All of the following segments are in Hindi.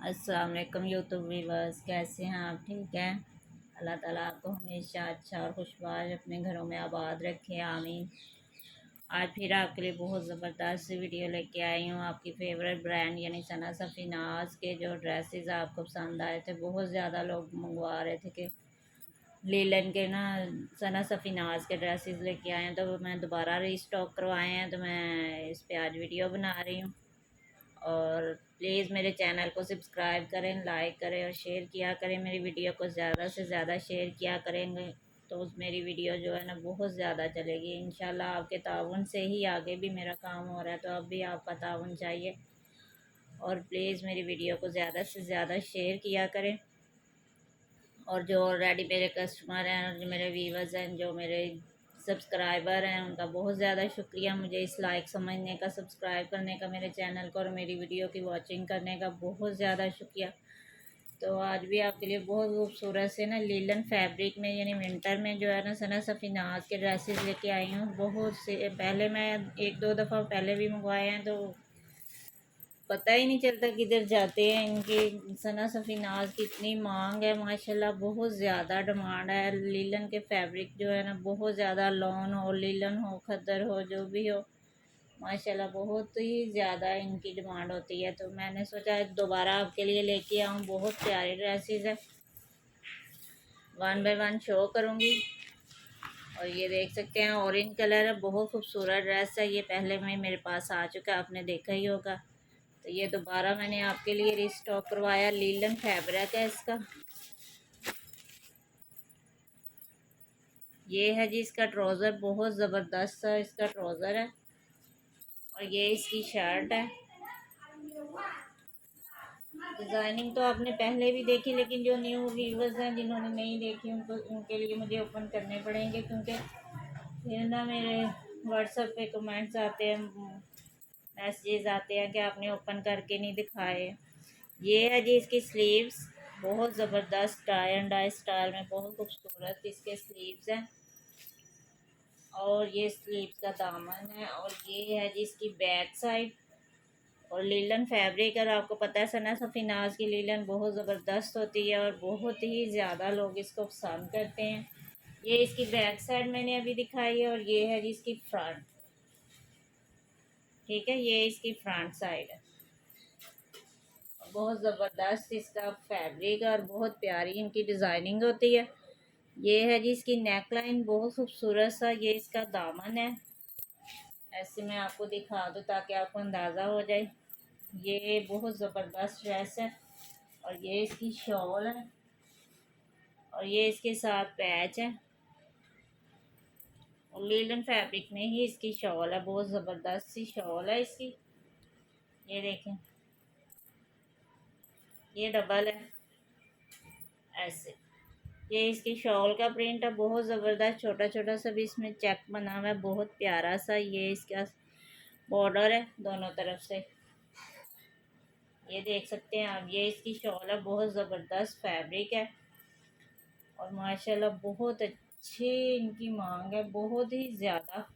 अस्सलाम वालेकुम यूट्यूब व्यूवर्स, कैसे हैं आप? ठीक हैं। अल्लाह ताला आपको हमेशा अच्छा और खुशबाश अपने घरों में आबाद रखे, आमीन। आज फिर आपके लिए बहुत ज़बरदस्त वीडियो लेके आई हूँ। आपकी फेवरेट ब्रांड यानी सना सफ़ीनाज के जो ड्रेसेस आपको पसंद आए थे, बहुत ज़्यादा लोग मंगवा रहे थे कि लीलन के ना सना सफ़ीनाज के ड्रेसेस लेके आए हैं, तो मैं दोबारा रीस्टॉक करवाए हैं, तो मैं इस पर आज वीडियो बना रही हूँ। और प्लीज़ मेरे चैनल को सब्सक्राइब करें, लाइक करें और शेयर किया करें। मेरी वीडियो को ज़्यादा से ज़्यादा शेयर किया करेंगे तो मेरी वीडियो जो है ना बहुत ज़्यादा चलेगी इंशाल्लाह। आपके ताउन से ही आगे भी मेरा काम हो रहा है, तो अब भी आपका ताउन चाहिए। और प्लीज़ मेरी वीडियो को ज़्यादा से ज़्यादा शेयर किया करें। और जो ऑलरेडी मेरे कस्टमर हैं और जो मेरे व्यूवर्स हैं, जो मेरे सब्सक्राइबर हैं, उनका बहुत ज़्यादा शुक्रिया। मुझे इस लायक समझने का, सब्सक्राइब करने का मेरे चैनल को, और मेरी वीडियो की वॉचिंग करने का बहुत ज़्यादा शुक्रिया। तो आज भी आपके लिए बहुत खूबसूरत से ना लीलन फैब्रिक में यानी विंटर में जो है ना सना सफ़ीनाज के ड्रेसेस लेके आई हूँ। बहुत से पहले मैं एक दो दफ़ा पहले भी मंगवाए हैं, तो पता ही नहीं चलता किधर जाते हैं। इनकी सना सफ़ीनाज की इतनी मांग है माशाल्लाह, बहुत ज़्यादा डिमांड है। लीलन के फैब्रिक जो है ना बहुत ज़्यादा, लॉन हो, लीलन हो, खद्दर हो, जो भी हो, माशाल्लाह बहुत ही ज़्यादा इनकी डिमांड होती है। तो मैंने सोचा दोबारा आपके लिए लेके आऊँ। बहुत प्यारे ड्रेसेस है, वन बाय वन शो करूँगी। और ये देख सकते हैं ऑरेंज कलर है, बहुत खूबसूरत ड्रेस है। ये पहले में मेरे पास आ चुका है, आपने देखा ही होगा। तो ये दोबारा मैंने आपके लिए रिस्टॉक करवाया। लीलन फैब्रिक है इसका। ये है जी इसका ट्राउज़र, बहुत ज़बरदस्त सा इसका ट्राउज़र है। और ये इसकी शर्ट है। डिज़ाइनिंग तो आपने पहले भी देखी, लेकिन जो न्यू व्यूवर्स हैं जिन्होंने नहीं देखी उनको, उनके लिए मुझे ओपन करने पड़ेंगे, क्योंकि फिर ना मेरे व्हाट्सएप पे कमेंट्स आते हैं, मैसेजेस आते हैं कि आपने ओपन करके नहीं दिखाए। ये है जी इसकी स्लीव्स, बहुत ज़बरदस्त टाई एंड डाई स्टाइल में, बहुत खूबसूरत इसके स्लीव्स हैं। और ये स्लीव्स का दामन है। और ये है जी इसकी बैक साइड। और लीलन फैब्रिक, और आपको पता है सना सफ़ीनाज की लीलन बहुत ज़बरदस्त होती है और बहुत ही ज़्यादा लोग इसको पसंद करते हैं। ये इसकी बैक साइड मैंने अभी दिखाई है। और ये है जी इसकी फ्रंट। ठीक है, ये इसकी फ्रंट साइड है। बहुत ज़बरदस्त इसका फैब्रिक और बहुत प्यारी इनकी डिज़ाइनिंग होती है। ये है जी इसकी नेक लाइन, बहुत खूबसूरत सा। ये इसका दामन है। ऐसे मैं आपको दिखा दूँ ताकि आपको अंदाज़ा हो जाए। ये बहुत ज़बरदस्त ड्रेस है। और ये इसकी शॉल है। और ये इसके साथ पैच है। और लीलन फैब्रिक में ही इसकी शॉल है, बहुत ज़बरदस्त सी शॉल है इसकी। ये देखें, ये डबल है ऐसे। ये इसकी शॉल का प्रिंट है, बहुत ज़बरदस्त। छोटा छोटा सा भी इसमें चेक बना हुआ है, बहुत प्यारा सा। ये इसका बॉर्डर है दोनों तरफ से, ये देख सकते हैं आप। ये इसकी शॉल है, बहुत ज़बरदस्त फैब्रिक है। और माशाल्लाह बहुत अच्छी इनकी मांग है, बहुत ही ज़्यादा।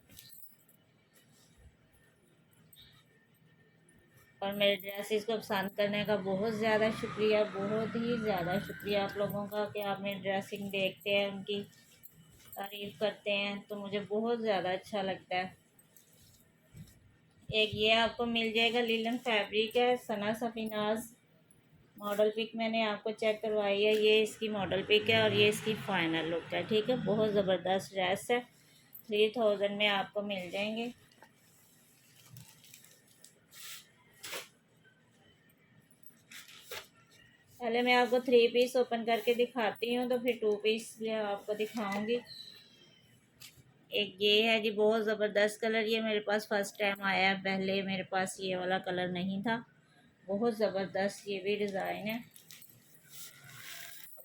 और मेरे ड्रेसेस को पसंद करने का बहुत ज़्यादा शुक्रिया, बहुत ही ज़्यादा शुक्रिया आप लोगों का कि आप मेरी ड्रेसिंग देखते हैं, उनकी तारीफ़ करते हैं, तो मुझे बहुत ज़्यादा अच्छा लगता है। एक ये आपको मिल जाएगा, लीलन फैब्रिक है, सना सफ़ीनाज। मॉडल पिक मैंने आपको चेक करवाई है, ये इसकी मॉडल पिक है और ये इसकी फ़ाइनल लुक है। ठीक है, बहुत ज़बरदस्त ड्रेस है। 3000 में आपको मिल जाएंगे। पहले मैं आपको 3 पीस ओपन करके दिखाती हूँ, तो फिर 2 पीस आपको दिखाऊंगी। एक ये है जी, बहुत ज़बरदस्त कलर। ये मेरे पास फ़र्स्ट टाइम आया है, पहले मेरे पास ये वाला कलर नहीं था। बहुत ज़बरदस्त ये भी डिज़ाइन है,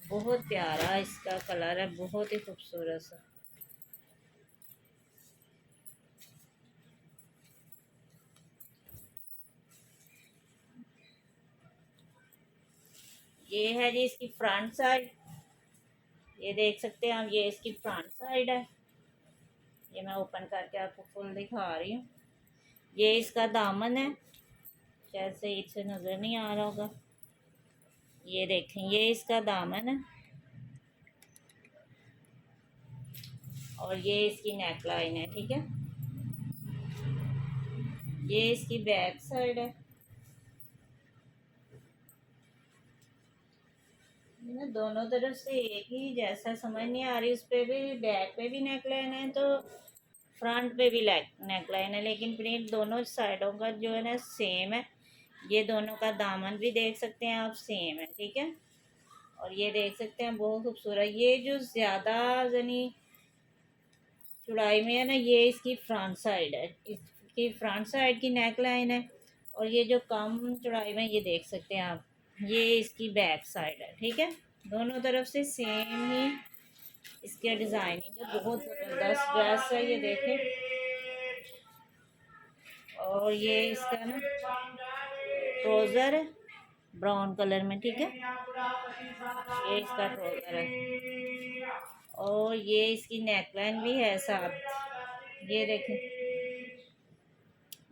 बहुत प्यारा इसका कलर है, बहुत ही खूबसूरत सा। ये है जी इसकी फ्रंट साइड, ये देख सकते हैं आप। ये इसकी फ्रंट साइड है। ये मैं ओपन करके आपको फुल दिखा रही हूँ। ये इसका दामन है, शायद सही से नज़र नहीं आ रहा होगा। ये देखें, ये इसका दामन है और ये इसकी नेक लाइन है। ठीक है, ये इसकी बैक साइड है। ना दोनों तरफ से एक ही जैसा समझ नहीं आ रही। उस पे भी, बैक पे भी नेक लाइन है तो फ्रंट पे भी नेक लाइन है, लेकिन प्रिंट दोनों साइडों का जो है ना सेम है। ये दोनों का दामन भी देख सकते हैं आप, सेम है। ठीक है, और ये देख सकते हैं बहुत खूबसूरत। ये जो ज़्यादा यानी चौड़ाई में है ना, ये इसकी फ्रंट साइड है, इसकी फ्रंट साइड की नेक लाइन है। और ये जो कम चौड़ाई में, ये देख सकते हैं आप, ये इसकी बैक साइड है। ठीक है, दोनों तरफ से सेम ही इसके डिज़ाइनिंग है। बहुत ज़बरदस्त ड्रेस है, ये देखें। और ये इसका ना ट्राउज़र है ब्राउन कलर में। ठीक है, ये इसका ट्राउज़र है और ये इसकी नेकलाइन भी है साथ। ये देखें,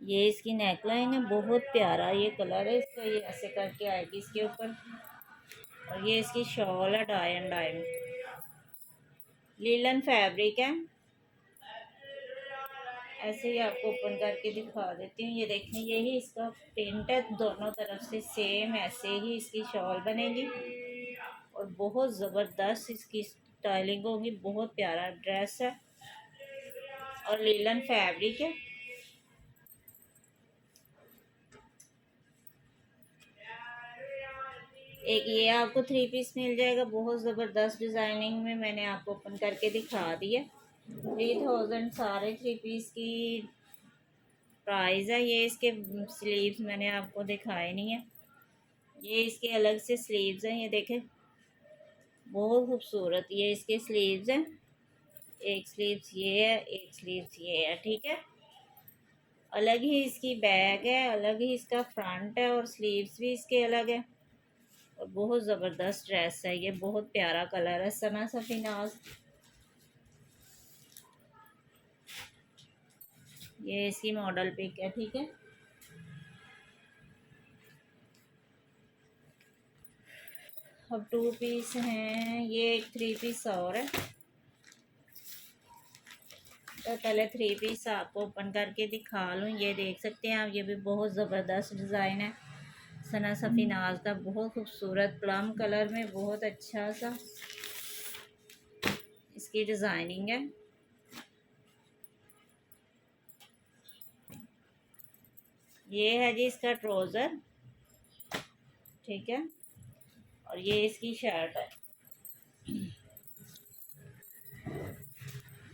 ये इसकी नेकलाइन है, बहुत प्यारा ये कलर है इसका। ये ऐसे करके आएगी इसके ऊपर। और ये इसकी शॉल है, डाई एंड डाई में, लीलन फैब्रिक है। ऐसे ही आपको ओपन करके दिखा देती हूँ। ये देखें, यही इसका प्रिंट है, दोनों तरफ से सेम ऐसे ही इसकी शॉल बनेगी और बहुत ज़बरदस्त इसकी स्टाइलिंग होगी। बहुत प्यारा ड्रेस है और लीलन फैब्रिक है। एक ये आपको 3 पीस मिल जाएगा, बहुत ज़बरदस्त डिज़ाइनिंग में। मैंने आपको ओपन करके दिखा दिया। 3000 सारे 3 पीस की प्राइस है। ये इसके स्लीव्स मैंने आपको दिखाए नहीं है, ये इसके अलग से स्लीव्स हैं। ये देखें, बहुत खूबसूरत ये इसके स्लीव्स हैं। एक स्लीव्स ये है, एक स्लीव्स ये है। ठीक है, अलग ही इसकी बैक है, अलग ही इसका फ्रंट है और स्लीव्स भी इसके अलग है। और बहुत ज़बरदस्त ड्रेस है ये, बहुत प्यारा कलर है, सना सफीनाज। ये इसकी मॉडल पिक है। ठीक है, अब 2 पीस हैं, ये एक 3 पीस और है। तो पहले 3 पीस आपको ओपन करके दिखा लूँ। ये देख सकते हैं आप, ये भी बहुत ज़बरदस्त डिज़ाइन है सना सफीनाज का, बहुत खूबसूरत प्लम कलर में, बहुत अच्छा सा इसकी डिज़ाइनिंग है। ये है जी इसका ट्राउज़र। ठीक है, और ये इसकी शर्ट है।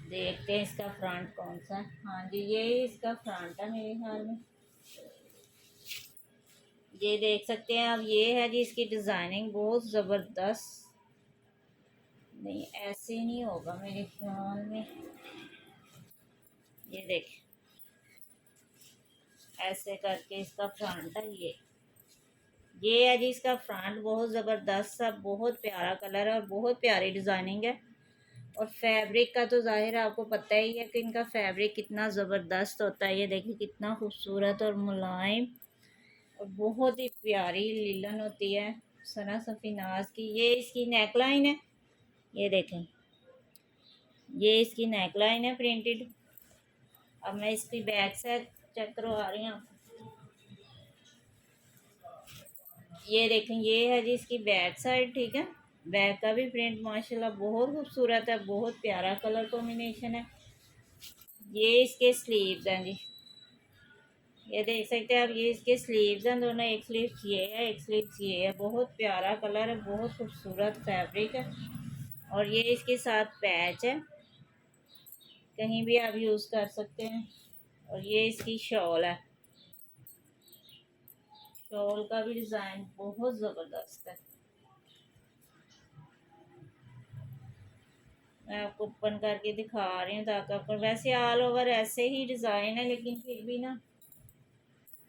देखते हैं इसका फ्रंट कौन सा है। हाँ जी, ये इसका फ्रंट है मेरे ख्याल में। ये देख सकते हैं आप, ये है जी इसकी डिज़ाइनिंग, बहुत ज़बरदस्त। नहीं, ऐसे नहीं होगा मेरे ख्याल में। ये देख, ऐसे करके इसका फ्रंट है। ये है जी इसका फ्रंट, बहुत ज़बरदस्त सा, बहुत प्यारा कलर है और बहुत प्यारी डिज़ाइनिंग है। और फैब्रिक का तो ज़ाहिर है आपको पता ही है कि इनका फैब्रिक कितना ज़बरदस्त होता है। ये देखिए कितना खूबसूरत और मुलायम और बहुत ही प्यारी लीलन होती है सना सफीनाज की। ये इसकी नेकलाइन है, ये देखें, ये इसकी नेकलाइन है प्रिंटेड। अब मैं इसकी बैक साइड चेक करवा रही हूँ। ये देखें, ये है जी इसकी बैक साइड। ठीक है, बैक का भी प्रिंट माशाल्लाह बहुत खूबसूरत है, बहुत प्यारा कलर कॉम्बिनेशन है। ये इसके स्लीव्स हैं जी, ये देख सकते हैं आप, ये इसके स्लीव्स हैं दोनों। एक स्लीव्स ये है, एक स्लीव्स ये है। बहुत प्यारा कलर है, बहुत खूबसूरत फैब्रिक है। और ये इसके साथ पैच है, कहीं भी आप यूज़ कर सकते हैं। और ये इसकी शॉल है, शॉल का भी डिज़ाइन बहुत ज़बरदस्त है। मैं आपको ओपन करके दिखा रही हूँ ताकि आपको, वैसे ऑल ओवर ऐसे ही डिज़ाइन है लेकिन फिर भी ना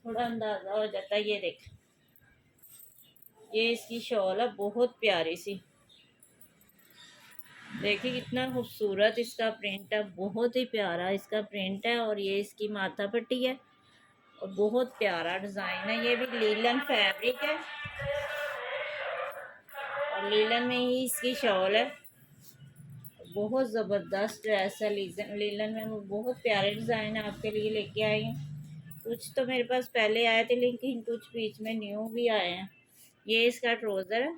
थोड़ा अंदाज़ा हो जाता है। ये देख, ये इसकी शॉल है, बहुत प्यारी सी। देखिए कितना खूबसूरत इसका प्रिंट है, बहुत ही प्यारा इसका प्रिंट है। और ये इसकी माथा पट्टी है और बहुत प्यारा डिज़ाइन है। ये भी लीलन फैब्रिक है। और लीलन में ही इसकी शॉल है। बहुत ज़बरदस्त ड्रेस है लीलन में। वो बहुत प्यारे डिज़ाइन आपके लिए लेके आई हूँ। कुछ तो मेरे पास पहले आए थे लेकिन कुछ बीच में न्यू भी आए हैं। ये इसका ट्राउज़र है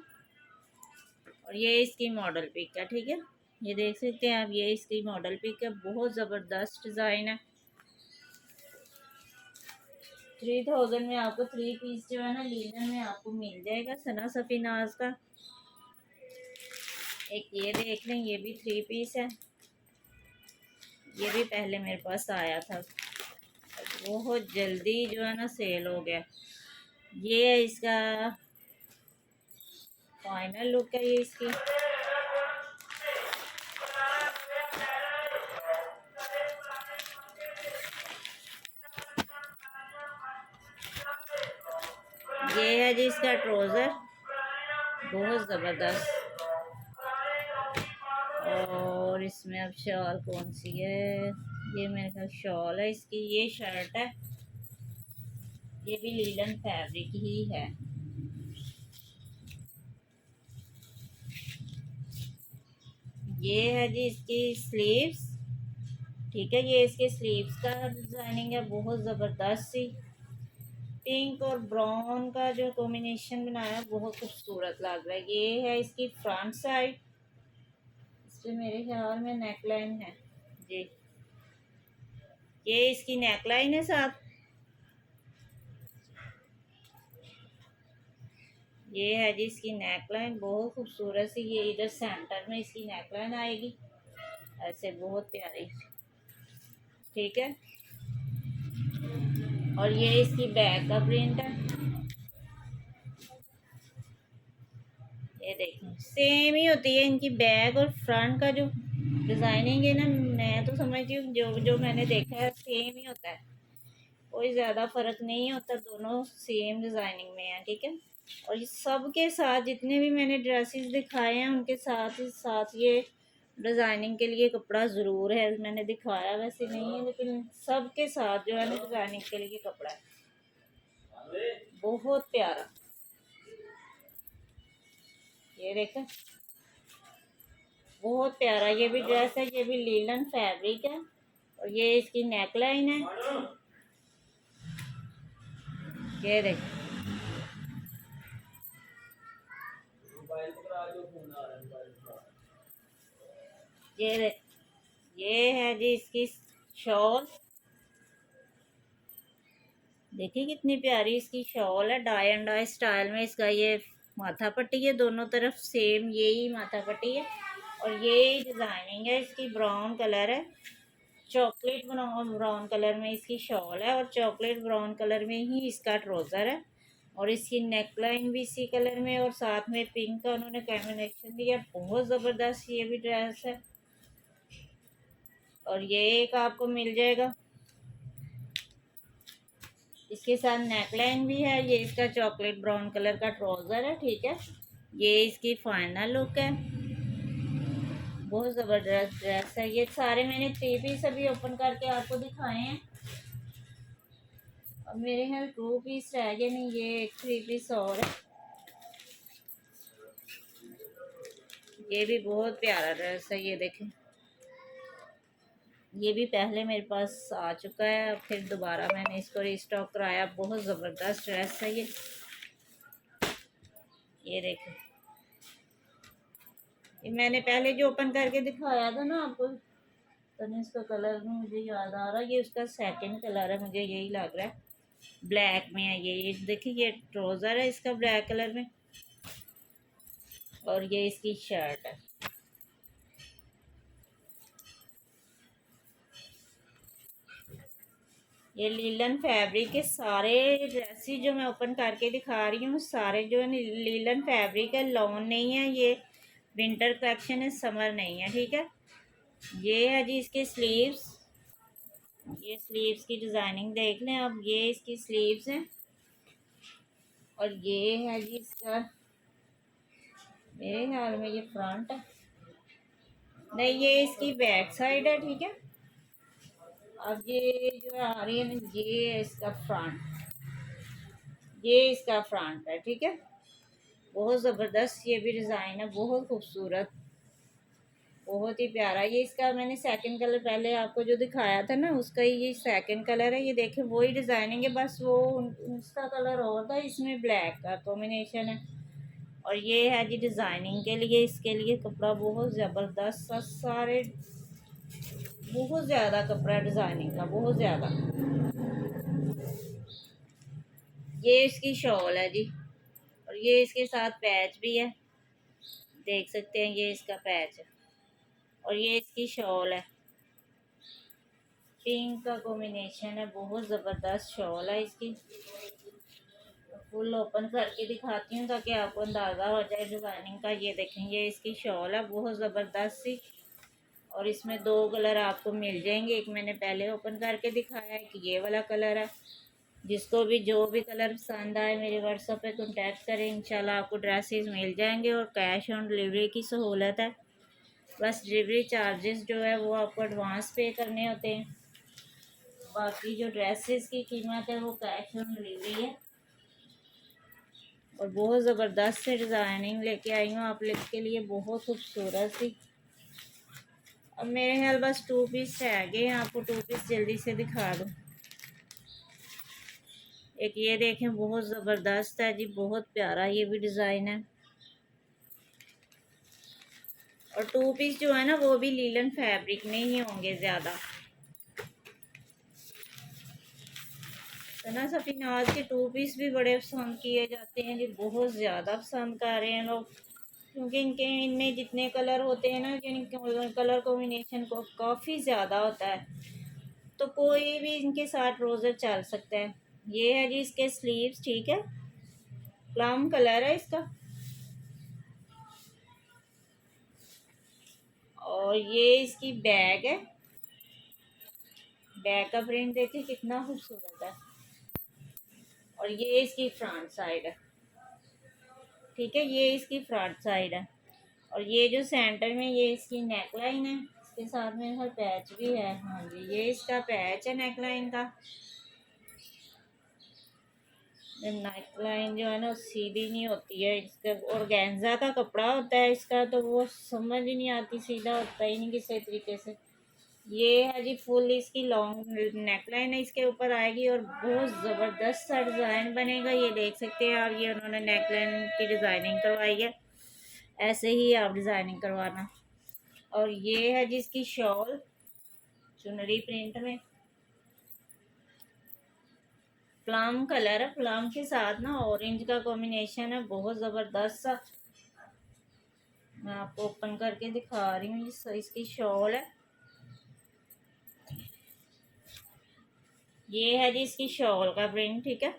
और ये इसकी मॉडल पिक है, ठीक है। ये देख सकते हैं आप, ये इसकी मॉडल पिक है। बहुत ज़बरदस्त डिज़ाइन है। 3000 में आपको 3 पीस जो है ना लीलन में आपको मिल जाएगा सना सफीनाज का। एक ये देख लें, ये भी 3 पीस है। ये भी पहले मेरे पास आया था, बहुत जल्दी जो है ना सेल हो गया। ये है इसका फाइनल लुक है। ये इसकी ये है जी इसका ट्राउज़र, बहुत ज़बरदस्त। और इसमें अब शॉल कौन सी है? ये मेरे ख्याल शॉल है इसकी। ये शर्ट है, ये भी लीलन फैब्रिक ही है। ये है जी इसकी स्लीव्स, ठीक है। ये इसके स्लीव्स का डिज़ाइनिंग है, बहुत ज़बरदस्त सी। पिंक और ब्राउन का जो कॉम्बिनेशन बनाया है बहुत खूबसूरत लग रहा है। ये है इसकी फ्रंट साइड। इस पे मेरे ख्याल में नेकलाइन है जी। ये इसकी नेकलाइन है साथ। ये है जी इसकी नेकलाइन, बहुत खूबसूरत सी। ये इधर सेंटर में इसकी नेकलाइन आएगी ऐसे, बहुत प्यारी, ठीक है। और ये इसकी बैक का प्रिंट है। ये देखें, सेम ही होती है इनकी बैक और फ्रंट का जो डिज़ाइनिंग है ना। मैं तो समझती हूँ जो जो मैंने देखा है सेम ही होता है, कोई ज़्यादा फ़र्क नहीं होता, दोनों सेम डिज़ाइनिंग में है, ठीक है। और ये सब के साथ जितने भी मैंने ड्रेसेस दिखाए हैं उनके साथ ही साथ ये डिज़ाइनिंग के लिए कपड़ा ज़रूर है। मैंने दिखाया वैसे नहीं है लेकिन सब के साथ जो है ना डिज़ाइनिंग के लिए कपड़ा है, बहुत प्यारा। ये देखें, बहुत प्यारा ये भी ड्रेस है। ये भी लीलन फैब्रिक है और ये इसकी नेकलाइन है। ये देखें, ये ये है जी इसकी शॉल। देखिए कितनी प्यारी इसकी शॉल है, डाई एंड डाई स्टाइल में। इसका ये माथा पट्टी है, दोनों तरफ सेम यही माथा पट्टी है। और ये डिज़ाइनिंग है इसकी, ब्राउन कलर है, चॉकलेट ब्राउन कलर में इसकी शॉल है और चॉकलेट ब्राउन कलर में ही इसका ट्राउज़र है। और इसकी नेकलाइन भी इसी कलर में और साथ में पिंक का उन्होंने कॉम्बिनेशन दिया, बहुत ज़बरदस्त ये भी ड्रेस है। और ये एक आपको मिल जाएगा, इसके साथ नेकलाइन भी है। ये इसका चॉकलेट ब्राउन कलर का ट्राउज़र है, ठीक है। ये इसकी फाइनल लुक है, बहुत ज़बरदस्त ड्रेस है। ये सारे मैंने 3 पीस अभी ओपन करके आपको दिखाए हैं। अब मेरे ख्याल 2 पीस रह गए, नहीं ये एक 3 पीस और है। ये भी बहुत प्यारा ड्रेस है, ये देखें। ये भी पहले मेरे पास आ चुका है, फिर दोबारा मैंने इसको रिस्टॉक कराया। बहुत ज़बरदस्त ड्रेस है ये देखें। ये मैंने पहले जो ओपन करके दिखाया था ना आपको, तो इसका कलर मुझे याद आ रहा है, ये उसका सेकंड कलर है, मुझे यही लग रहा है। ब्लैक में है ये देखिए, ये ट्राउज़र है इसका ब्लैक कलर में और ये इसकी शर्ट है। ये लीलन फैब्रिक के सारे ड्रेसेस जो मैं ओपन करके दिखा रही हूँ सारे जो है लीलन फैब्रिक है, लॉन नहीं है। ये विंटर कलेक्शन है, समर नहीं है, ठीक है। ये है जी इसके स्लीव्स। ये स्लीव्स की डिज़ाइनिंग देख लें अब, ये इसकी स्लीव्स हैं। और ये है जी इसका, मेरे ख्याल में ये फ्रंट है, नहीं ये इसकी बैक साइड है, ठीक है। अब ये जो आ रही है ना, ये इसका फ्रंट, ये इसका फ्रंट है, ठीक है। बहुत ज़बरदस्त ये भी डिज़ाइन है, बहुत खूबसूरत, बहुत ही प्यारा। ये इसका मैंने सेकंड कलर पहले आपको जो दिखाया था ना, उसका ये सेकंड कलर है। ये देखें वही डिज़ाइनिंग है, बस वो उसका कलर और था, इसमें ब्लैक का कॉम्बिनेशन है। और ये है जी डिज़ाइनिंग के लिए, इसके लिए कपड़ा बहुत ज़बरदस्त, सारे बहुत ज़्यादा कपड़ा डिज़ाइनिंग का, बहुत ज़्यादा। ये इसकी शॉल है जी, और ये इसके साथ पैच भी है, देख सकते हैं, ये इसका पैच है। और ये इसकी शॉल है, पिंक का कॉम्बिनेशन है, बहुत ज़बरदस्त शॉल है इसकी। फुल ओपन करके दिखाती हूँ ताकि आपको अंदाज़ा हो जाए डिज़ाइनिंग का। ये देखें, ये इसकी शॉल है, बहुत ज़बरदस्त सी। और इसमें दो कलर आपको मिल जाएंगे, एक मैंने पहले ओपन करके दिखाया है कि ये वाला कलर है। जिसको भी जो भी कलर पसंद आए मेरे व्हाट्सएप पे कांटेक्ट करें, इंशाल्लाह आपको ड्रेसेस मिल जाएंगे। और कैश ऑन डिलीवरी की सहूलत है, बस डिलीवरी चार्जेस जो है वो आपको एडवांस पे करने होते हैं। बाकी जो ड्रेसेस की कीमत है वो कैश ऑन डिलीवरी है। और बहुत ज़बरदस्त से डिज़ाइनिंग लेके आई हूँ आप लोग के लिए, बहुत खूबसूरत सी। अब मेरे ख्याल बस 2 पीस रह गए हैं, आपको 2 पीस जल्दी से दिखा दूँ। एक ये देखें, बहुत ज़बरदस्त है जी, बहुत प्यारा ये भी डिज़ाइन है। और 2 पीस जो है ना वो भी लीलन फैब्रिक में ही होंगे ज़्यादा। सना सफीनाज के 2 पीस भी बड़े पसंद किए जाते हैं जी, बहुत ज़्यादा पसंद कर रहे हैं लोग, क्योंकि इनके इनमें जितने कलर होते हैं ना, जिनके कलर कॉम्बिनेशन को काफ़ी ज़्यादा होता है, तो कोई भी इनके साथ ट्राउज़र चल सकता है। ये है जी इसके स्लीव्स, ठीक है, प्लम कलर है इसका। और ये इसकी बैग है, बैग का प्रिंट देखिए कितना खूबसूरत है। और ये इसकी फ्रंट साइड है, ठीक है, ये इसकी फ्रंट साइड है। और ये जो सेंटर में ये इसकी नेक लाइन है, इसके साथ में हर पैच भी है। हाँ जी, ये इसका पैच है नेक लाइन का। नेक लाइन जो है ना सीधी नहीं होती है, इसका ऑर्गेन्जा का कपड़ा होता है इसका, तो वो समझ ही नहीं आती, सीधा होता ही नहीं किसी तरीके से। ये है जी फुल इसकी लॉन्ग नेक लाइन है, इसके ऊपर आएगी और बहुत ज़बरदस्त सा डिज़ाइन बनेगा, ये देख सकते हैं। और ये उन्होंने नेक लाइन की डिज़ाइनिंग करवाई है, ऐसे ही आप डिज़ाइनिंग करवाना। और ये है जिसकी शॉल, चुनरी प्रिंट में, प्लम कलर है, प्लम के साथ ना ऑरेंज का कॉम्बिनेशन है, बहुत ज़बरदस्त सा। मैं आपको ओपन करके दिखा रही हूँ, इसकी शॉल है, ये है जी इसकी शॉल का प्रिंट, ठीक है।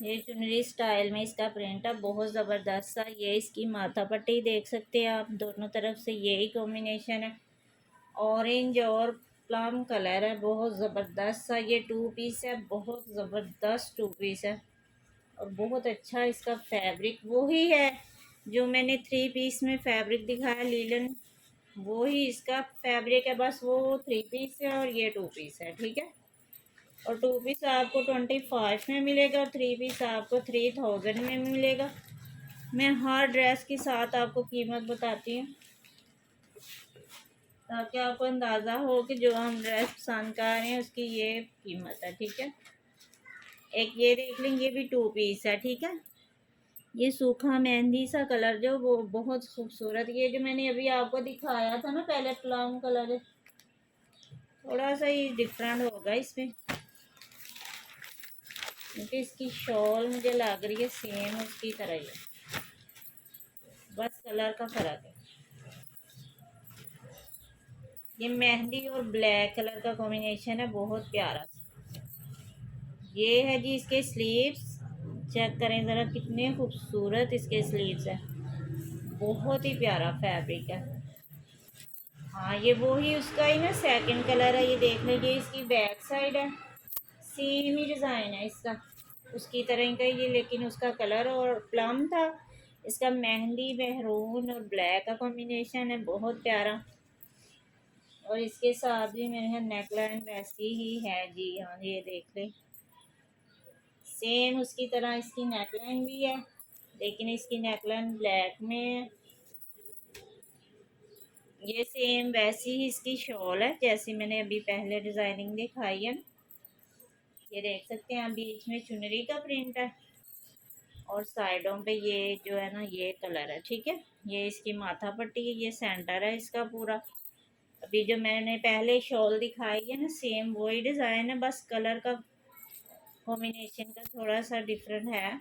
ये चुनरी स्टाइल में इसका प्रिंट है, बहुत ज़बरदस्त सा। ये इसकी माथा पट्टी देख सकते हैं आप, दोनों तरफ से यही कॉम्बिनेशन है, ऑरेंज और प्लम कलर है, बहुत ज़बरदस्त सा। ये 2 पीस है, बहुत ज़बरदस्त 2 पीस है। और बहुत अच्छा इसका फैब्रिक वही है जो मैंने 3 पीस में फैब्रिक दिखाया लीलन, वो ही इसका फैब्रिक है, बस वो 3 पीस है और ये 2 पीस है, ठीक है। और 2 पीस आपको 25 में मिलेगा और 3 पीस आपको 3000 में मिलेगा। मैं हर ड्रेस के साथ आपको कीमत बताती हूँ ताकि आपको अंदाज़ा हो कि जो हम ड्रेस पसंद कर रहे हैं उसकी ये कीमत है, ठीक है। एक ये देख लें, ये भी 2 पीस है, ठीक है। ये सूखा मेहंदी सा कलर जो वो बहुत खूबसूरत, ये जो मैंने अभी आपको दिखाया था ना पहले प्लम कलर, थोड़ा सा ही डिफरेंट होगा इसमें, क्योंकि इसकी शॉल मुझे लग रही है सेम उसकी तरह ही है, बस कलर का फ़र्क है। ये मेहंदी और ब्लैक कलर का कॉम्बिनेशन है, बहुत प्यारा। ये है जी इसके स्लीव्स, चेक करें ज़रा कितने खूबसूरत इसके स्लीव्स है, बहुत ही प्यारा फैब्रिक है। हाँ, ये वो ही उसका ही ना सेकंड कलर है, ये देख लीजिए इसकी बैक साइड है, सेम ही डिज़ाइन है इसका, उसकी तरह का ये, लेकिन उसका कलर और प्लम था, इसका मेहंदी महरून और ब्लैक का कॉम्बिनेशन है, बहुत प्यारा। और इसके साथ भी मेरे यहाँ नेक लाइन वैसी ही है जी, हाँ ये देख लें, सेम उसकी तरह इसकी नेक लाइन भी है। लेकिन इसकी नेकलाइन ब्लैक में है। ये सेम वैसी ही इसकी शॉल है जैसी मैंने अभी पहले डिज़ाइनिंग दिखाई है। ये देख सकते हैं, बीच में चुनरी का प्रिंट है और साइडों पे ये जो है ना ये कलर है। ठीक है, ये इसकी माथा पट्टी है, ये सेंटर है इसका पूरा। अभी जो मैंने पहले शॉल दिखाई है ना, सेम वही डिज़ाइन है, बस कलर का कॉम्बिनेशन का थोड़ा सा डिफरेंट है।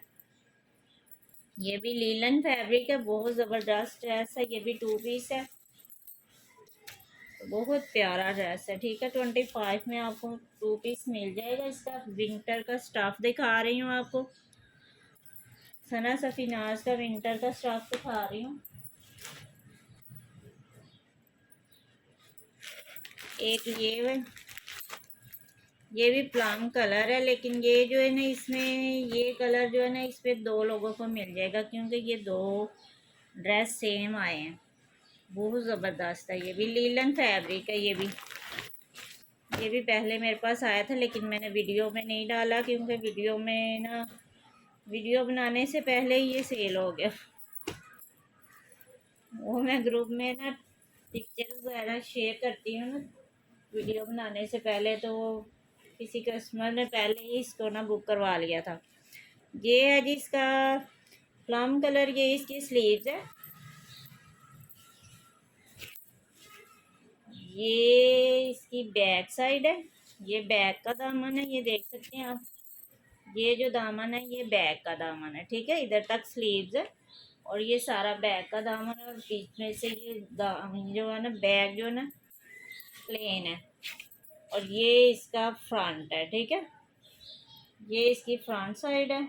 ये भी लीलन फैब्रिक है, बहुत ज़बरदस्त ड्रेस है। ये भी 2 पीस है, तो बहुत प्यारा ड्रेस है। ठीक है, 25 में आपको 2 पीस मिल जाएगा। इसका विंटर का स्टफ दिखा रही हूँ आपको, सना सफीनाज का विंटर का स्टफ दिखा रही हूँ। एक ये भी प्लम कलर है, लेकिन ये जो है ना इसमें ये कलर जो है ना इस पे 2 लोगों को मिल जाएगा, क्योंकि ये 2 ड्रेस सेम आए हैं। बहुत ज़बरदस्त है। ये भी लीलन फैब्रिक है। ये भी पहले मेरे पास आया था, लेकिन मैंने वीडियो में नहीं डाला, क्योंकि वीडियो में ना वीडियो बनाने से पहले ही ये सेल हो गया। वो मैं ग्रुप में ना पिक्चर वगैरह शेयर करती हूँ ना वीडियो बनाने से पहले, तो किसी कस्टमर ने पहले ही इसको ना बुक करवा लिया था। ये है जी इसका प्लम कलर, ये इसकी स्लीव्स है। ये इसकी बैक साइड है, ये बैक का दामन है, ये देख सकते हैं आप। ये जो दामन है ये बैक का दामन है। ठीक है, इधर तक स्लीव्स है और ये सारा बैक का दामन है, और बीच में से ये जो है ना बैक जो है ना प्लेन है, और ये इसका फ्रंट है। ठीक है, ये इसकी फ्रंट साइड है,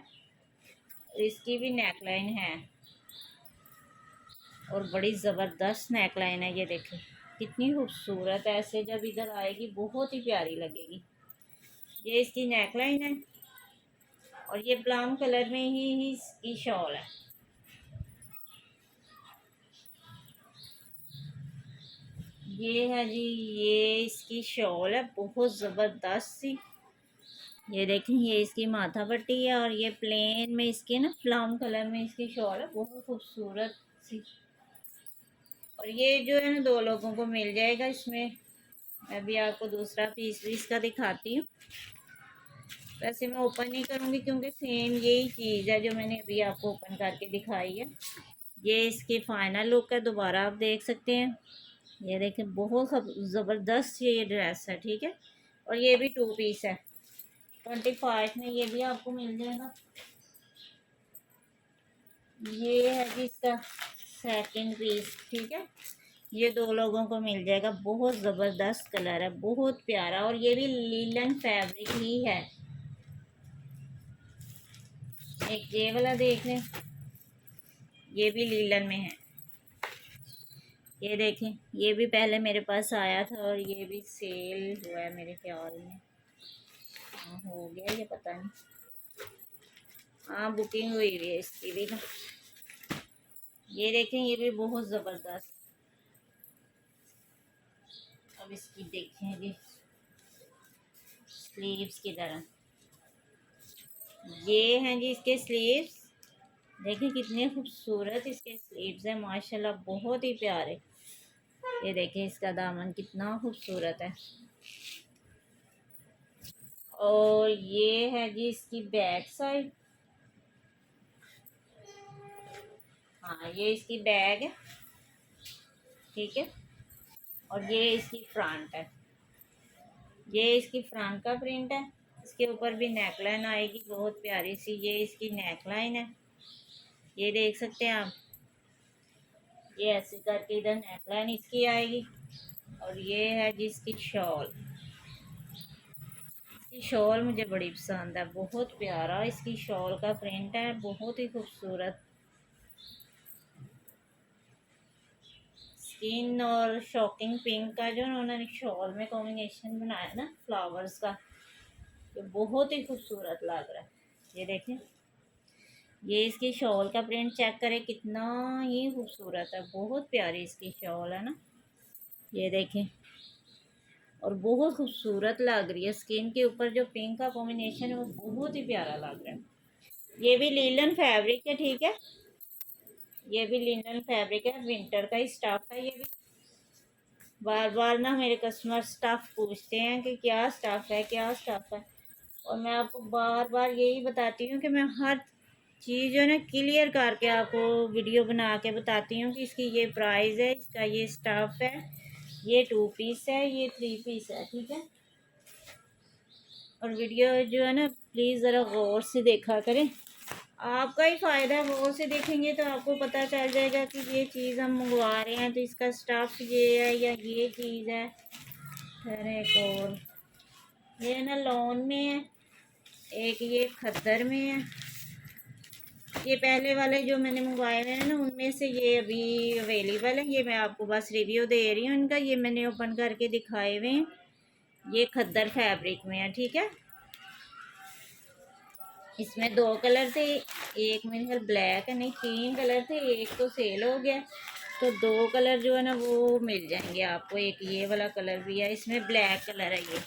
इसकी भी नेकलाइन है और बड़ी ज़बरदस्त नेकलाइन है। ये देखें कितनी खूबसूरत है, ऐसे जब इधर आएगी बहुत ही प्यारी लगेगी। ये इसकी नेकलाइन है और ये ब्राउन कलर में ही इसकी शॉल है। ये है जी, ये इसकी शॉल है बहुत ज़बरदस्त सी। ये देखें, ये इसकी माथा पट्टी है और ये प्लेन में इसके ना ब्राउन कलर में इसकी शॉल है, बहुत खूबसूरत सी। और ये जो है ना 2 लोगों को मिल जाएगा इसमें। मैं भी आपको दूसरा पीस भी इसका दिखाती हूँ। वैसे मैं ओपन नहीं करूँगी, क्योंकि सेम यही चीज़ है जो मैंने अभी आपको ओपन करके दिखाई है। ये इसकी फाइनल लुक है, दोबारा आप देख सकते हैं। ये देखें बहुत ज़बरदस्त ये ड्रेस है। ठीक है, और ये भी 2 पीस है, 25 में ये भी आपको मिल जाएगा। ये है जी इसका सेकंड पीस। ठीक है, ये 2 लोगों को मिल जाएगा। बहुत ज़बरदस्त कलर है, बहुत प्यारा, और ये भी लीलन फैब्रिक ही है। एक ये वाला देख लें, ये भी लीलन में है। ये देखें, ये भी पहले मेरे पास आया था और ये भी सेल हुआ है मेरे ख्याल में। हाँ, हो गया ये पता नहीं। हाँ, बुकिंग हुई हुई है इसकी भी ना। ये देखें, ये भी बहुत ज़बरदस्त। अब इसकी देखें जी स्लीव्स की तरह। ये हैं जी इसके स्लीव्स। देखें कितने खूबसूरत इसके स्लीव्स हैं, माशाल्लाह बहुत ही प्यारे। ये देखें इसका दामन कितना खूबसूरत है। और ये है जी इसकी बैक साइड। हाँ, ये इसकी बैग है। ठीक है, और ये इसकी फ्रंट है। ये इसकी फ्रंट का प्रिंट है। इसके ऊपर भी नेकलाइन आएगी बहुत प्यारी सी। ये इसकी नेकलाइन है, ये देख सकते हैं आप। ये ऐसे करके इधर नेकलाइन इसकी आएगी, और ये है जिसकी शॉल। इसकी शॉल मुझे बड़ी पसंद है, बहुत प्यारा इसकी शॉल का प्रिंट है, बहुत ही खूबसूरत। स्किन और शॉकिंग पिंक का जो उन्होंने शॉल में कॉम्बिनेशन बनाया ना फ्लावर्स का, ये बहुत ही खूबसूरत लग रहा है। ये देखें, ये इसकी शॉल का प्रिंट चेक करें कितना ही खूबसूरत है, बहुत प्यारी इसकी शॉल है ना। ये देखें, और बहुत खूबसूरत लग रही है। स्किन के ऊपर जो पिंक का कॉम्बिनेशन है वो बहुत ही प्यारा लग रहा है। ये भी लीलन फैब्रिक है, ठीक है। ये भी लिनन फैब्रिक है, विंटर का ही स्टफ है ये भी। बार बार ना मेरे कस्टमर स्टफ पूछते हैं कि क्या स्टफ है, क्या स्टफ है, और मैं आपको बार बार यही बताती हूँ कि मैं हर चीज़ जो है ना क्लियर करके आपको वीडियो बना के बताती हूँ कि इसकी ये प्राइस है, इसका ये स्टफ है, ये 2 पीस है, ये 3 पीस है, ठीक है। और वीडियो जो है ना प्लीज़ ज़रा गौर से देखा करें, आपका ही फ़ायदा है। गौर से देखेंगे तो आपको पता चल जाएगा कि ये चीज़ हम मंगवा रहे हैं तो इसका स्टफ ये है या ये चीज़ है। फिर एक और ये ना लॉन में है, एक ये खद्दर में है। ये पहले वाले जो मैंने मंगवाए हुए हैं ना उनमें से ये अभी अवेलेबल है। ये मैं आपको बस रिव्यू दे रही हूँ इनका। ये मैंने ओपन करके दिखाए हुए हैं। ये खद्दर फैब्रिक में है, ठीक है। इसमें 2 कलर थे, एक मेरे ख्याल ब्लैक है, नहीं 3 कलर थे, एक तो सेल हो गया, तो 2 कलर जो है ना वो मिल जाएंगे आपको। एक ये वाला कलर भी है, इसमें ब्लैक कलर है ये।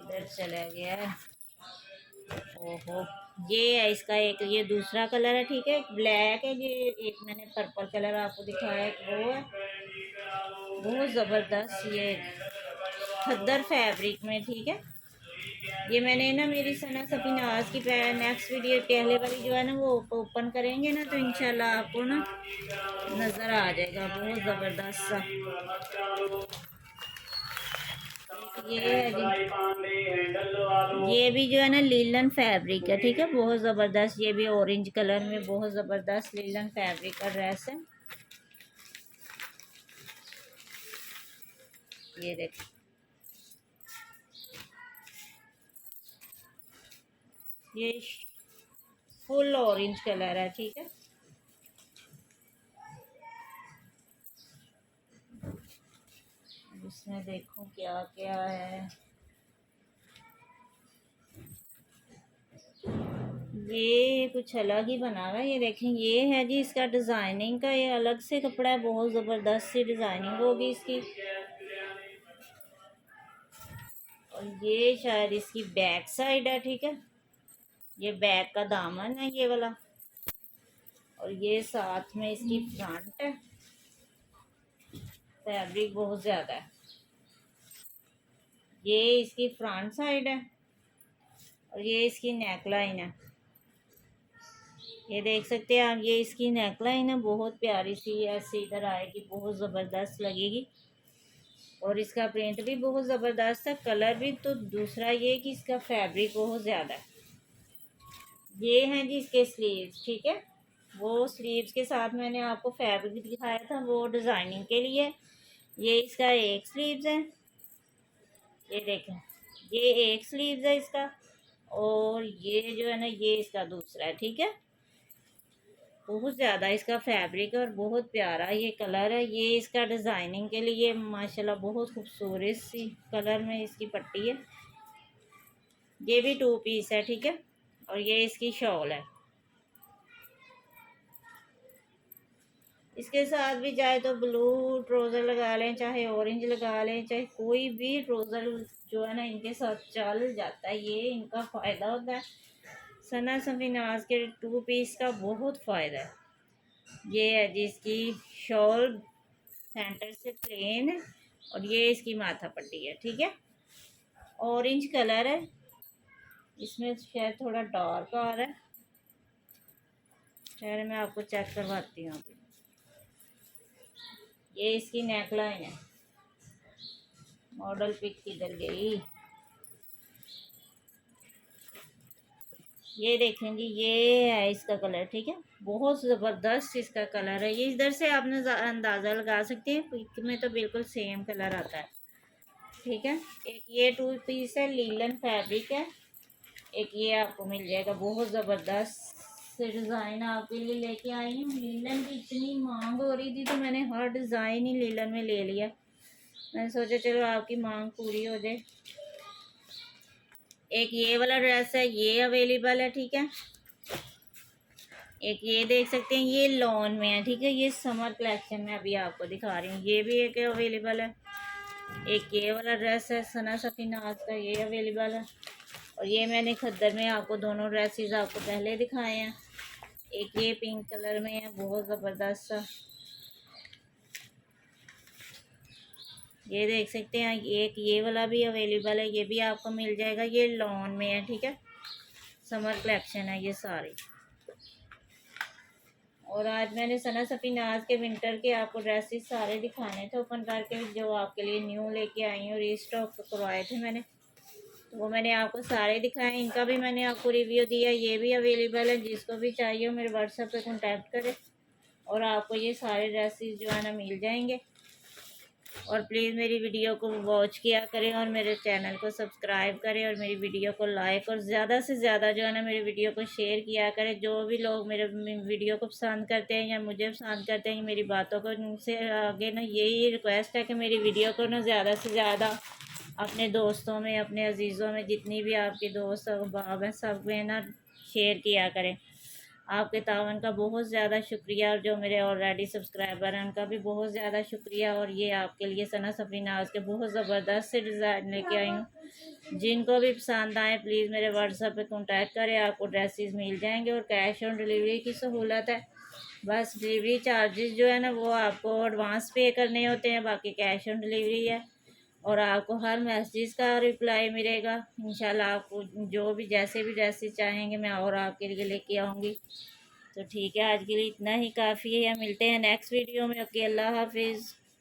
इधर चला गया है, ओहो। ये है इसका एक, ये दूसरा कलर है, ठीक है। एक ब्लैक है, ये एक मैंने पर्पल कलर आपको दिखाया, एक वो है। बहुत ज़बरदस्त ये खद्दर फैब्रिक में, ठीक है। ये मैंने ना मेरी सना सफीनाज की नेक्स्ट वीडियो पहले वाली जो है ना वो ओपन करेंगे ना तो इंशाल्लाह आपको ना नज़र आ जाएगा, बहुत ज़बरदस्त सा। ये है जी, ये भी जो है ना लीलन फैब्रिक है, ठीक है। बहुत ज़बरदस्त, ये भी ऑरेंज कलर में बहुत ज़बरदस्त लीलन फैब्रिक का ड्रेस है। ये देखो, ये फुल ऑरेंज कलर है, ठीक है। इसमें देखो क्या क्या है। ये कुछ अलग ही बना हुआ है, ये देखें। ये है जी इसका डिज़ाइनिंग का, ये अलग से कपड़ा है, बहुत ज़बरदस्त सी डिज़ाइनिंग होगी इसकी। और ये शायद इसकी बैक साइड है, ठीक है। ये बैक का दामन है ये वाला, और ये साथ में इसकी फ्रंट है। फैब्रिक बहुत ज़्यादा है। ये इसकी फ्रंट साइड है और ये इसकी नेक लाइन है। ये देख सकते हैं आप, ये इसकी नेकलाइन है, बहुत प्यारी सी ऐसे इधर आएगी, बहुत ज़बरदस्त लगेगी। और इसका प्रिंट भी बहुत ज़बरदस्त है, कलर भी। तो दूसरा ये कि इसका फैब्रिक बहुत ज़्यादा है। ये हैं जी इसके स्लीव्स, ठीक है। वो स्लीव्स के साथ मैंने आपको फैब्रिक दिखाया था वो डिज़ाइनिंग के लिए। ये इसका एक स्लीव्स है, ये देखें, ये एक स्लीव्स है इसका। और ये जो है ना ये इसका दूसरा है, ठीक है। बहुत ज़्यादा इसका फैब्रिक और बहुत प्यारा ये कलर है। ये इसका डिज़ाइनिंग के लिए माशाल्लाह बहुत खूबसूरत सी कलर में इसकी पट्टी है। ये भी 2 पीस है, ठीक है। और ये इसकी शॉल है। इसके साथ भी चाहे तो ब्लू ट्राउज़र लगा लें, चाहे ऑरेंज लगा लें, चाहे कोई भी ट्राउज़र जो है ना इनके साथ चल जाता है। ये इनका फ़ायदा होता है, सना सफीनाज के 2 पीस का बहुत फ़ायदा है। ये है जिसकी शॉल सेंटर से प्लेन है और ये इसकी माथा पट्टी है, ठीक है। ऑरेंज कलर है, इसमें शायद थोड़ा डार्क आ रहा है। शायद मैं आपको चेक करवाती हूँ अभी। ये इसकी नेकलाइन है। मॉडल पिक किधर गई? ये देखें जी, ये है इसका कलर, ठीक है। बहुत ज़बरदस्त इसका कलर है। ये इधर से आपने अंदाज़ा लगा सकते हैं, पिक में तो बिल्कुल सेम कलर आता है, ठीक है। एक ये 2 पीस है, लीलन फैब्रिक है। एक ये आपको मिल जाएगा, बहुत ज़बरदस्त से डिज़ाइन आपके लिए लेके आई हूँ। लीलन की इतनी मांग हो रही थी तो मैंने हर डिज़ाइन ही लीलन में ले लिया। मैंने सोचा चलो आपकी मांग पूरी हो जाए। एक ये वाला ड्रेस है, ये अवेलेबल है, ठीक है। एक ये देख सकते हैं, ये लॉन में है, ठीक है। ये समर कलेक्शन में अभी आपको दिखा रही हूँ, ये भी एक अवेलेबल है। एक ये वाला ड्रेस है सना सफ़ी नाज का, ये अवेलेबल है। और ये मैंने खद्दर में आपको दोनों ड्रेसेस आपको पहले दिखाए हैं। एक ये पिंक कलर में है, बहुत ज़बरदस्त सा, ये देख सकते हैं। एक ये वाला भी अवेलेबल है, ये भी आपको मिल जाएगा। ये लॉन में है, ठीक है, समर कलेक्शन है ये सारी। और आज मैंने सना सफ़ी नाज के विंटर के आपको ड्रेसेस सारे दिखाने थे ओपन करके, जो आपके लिए न्यू लेके आई हूँ, रीस्टॉक करवाए थे मैंने, तो वो मैंने आपको सारे दिखाए। इनका भी मैंने आपको रिव्यू दिया, ये भी अवेलेबल है। जिसको भी चाहिए हो मेरे व्हाट्सएप पे कांटेक्ट करें और आपको ये सारे ड्रेसेस जो है ना मिल जाएंगे। और प्लीज़ मेरी वीडियो को वॉच किया करें और मेरे चैनल को सब्सक्राइब करें और मेरी वीडियो को लाइक और ज़्यादा से ज़्यादा जो है ना मेरी वीडियो को शेयर किया करें। जो भी लोग मेरे वीडियो को पसंद करते हैं या मुझे पसंद करते हैं, मेरी बातों को उनसे आगे ना यही रिक्वेस्ट है कि मेरी वीडियो को ना ज़्यादा से ज़्यादा अपने दोस्तों में, अपने अजीज़ों में, जितनी भी आपके दोस्त अहबाब हैं सब में ना शेयर किया करें। आपके तावन का बहुत ज़्यादा शुक्रिया, और जो मेरे ऑलरेडी सब्सक्राइबर हैं उनका भी बहुत ज़्यादा शुक्रिया। और ये आपके लिए सना सफ़ी नाज के बहुत ज़बरदस्त से डिज़ाइन लेके आई हूँ। जिनको भी पसंद आए प्लीज़ मेरे व्हाट्सएप पे कांटेक्ट करें, आपको ड्रेसेस मिल जाएंगे। और कैश ऑन डिलीवरी की सहूलत है, बस डिलीवरी चार्जेस जो है ना वो आपको एडवांस पे करने होते हैं, बाकी कैश ऑन डिलीवरी है। और आपको हर मैसेज का रिप्लाई मिलेगा इंशाल्लाह। आपको जो भी जैसे भी ड्रेसेस चाहेंगे मैं और आपके लिए लेके आऊँगी। तो ठीक है, आज के लिए इतना ही काफ़ी है। मिलते हैं नेक्स्ट वीडियो में। ओके, अल्लाह हाफिज़।